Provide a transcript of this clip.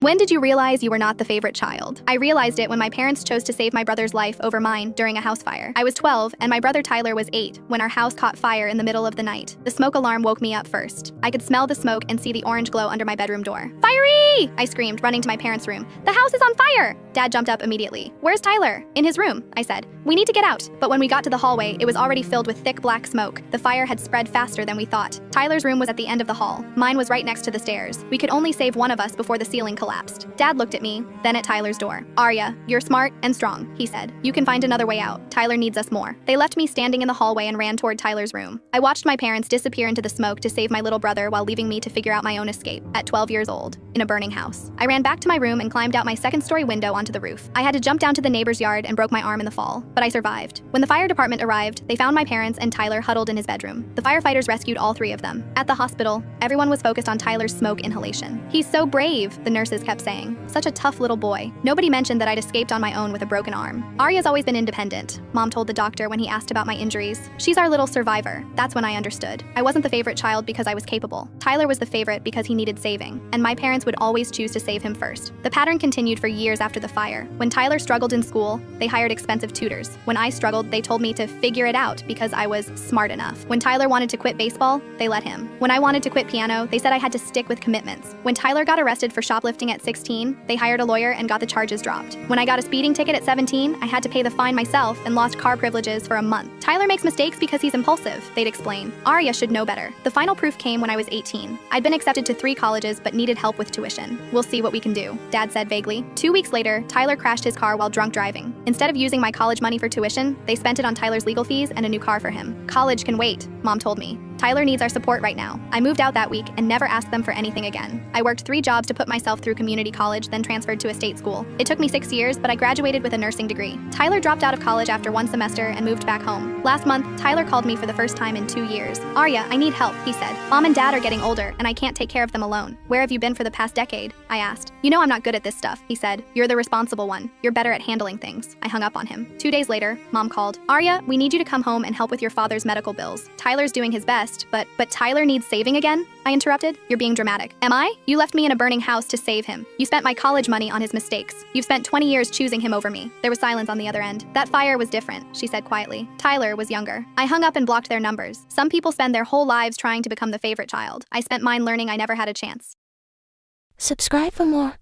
When did you realize you were not the favorite child? I realized it when my parents chose to save my brother's life over mine during a house fire. I was 12 and my brother Tyler was 8 when our house caught fire in the middle of the night. The smoke alarm woke me up first. I could smell the smoke and see the orange glow under my bedroom door. "FIREE!" I screamed, running to my parents' room. "The house is on fire!" Dad jumped up immediately. "Where's Tyler?" "In his room," I said. "We need to get out." But when we got to the hallway, it was already filled with thick black smoke. The fire had spread faster than we thought. Tyler's room was at the end of the hall. Mine was right next to the stairs. We could only save one of us before the ceiling collapsed. Dad looked at me, then at Tyler's door. "Arya, you're smart and strong," he said. "You can find another way out. Tyler needs us more." They left me standing in the hallway and ran toward Tyler's room. I watched my parents disappear into the smoke to save my little brother while leaving me to figure out my own escape. At 12 years old, in a burning house, I ran back to my room and climbed out my second-story window onto the roof. I had to jump down to the neighbor's yard and broke my arm in the fall, but I survived. When the fire department arrived, they found my parents and Tyler huddled in his bedroom. The firefighters rescued all 3 of them. At the hospital, everyone was focused on Tyler's smoke inhalation. "He's so brave," the nurses kept saying. "Such a tough little boy." Nobody mentioned that I'd escaped on my own with a broken arm. "Arya's always been independent," Mom told the doctor when he asked about my injuries. "She's our little survivor." That's when I understood. I wasn't the favorite child because I was capable. Tyler was the favorite because he needed saving, and my parents would always choose to save him first. The pattern continued for years after the fire. When Tyler struggled in school, they hired expensive tutors. When I struggled, they told me to figure it out because I was smart enough. When Tyler wanted to quit baseball, they let him. When I wanted to quit piano, they said I had to stick with commitments. When Tyler got arrested for shoplifting at 16, they hired a lawyer and got the charges dropped. When I got a speeding ticket at 17, I had to pay the fine myself and lost car privileges for a month. "Tyler makes mistakes because he's impulsive," they'd explain. "Arya should know better." The final proof came when I was 18. I'd been accepted to 3 colleges but needed help with tuition. "We'll see what we can do," Dad said vaguely. 2 weeks later, Tyler crashed his car while drunk driving. Instead of using my college money for tuition, they spent it on Tyler's legal fees and a new car for him. "College can wait," Mom told me. "Tyler needs our support right now." I moved out that week and never asked them for anything again. I worked 3 jobs to put myself through community college, then transferred to a state school. It took me 6 years, but I graduated with a nursing degree. Tyler dropped out of college after 1 semester and moved back home. Last month, Tyler called me for the first time in 2 years. "Arya, I need help," he said. "Mom and Dad are getting older, and I can't take care of them alone." "Where have you been for the past decade?" I asked. "You know I'm not good at this stuff," he said. "You're the responsible one. You're better at handling things." I hung up on him. 2 days later, Mom called. "Arya, we need you to come home and help with your father's medical bills. Tyler's doing his best, but Tyler needs saving again?" I interrupted. "You're being dramatic." "Am I? You left me in a burning house to save him. You spent my college money on his mistakes. You've spent 20 years choosing him over me." There was silence on the other end. "That fire was different," she said quietly. "Tyler was younger." I hung up and blocked their numbers. Some people spend their whole lives trying to become the favorite child. I spent mine learning I never had a chance. Subscribe for more.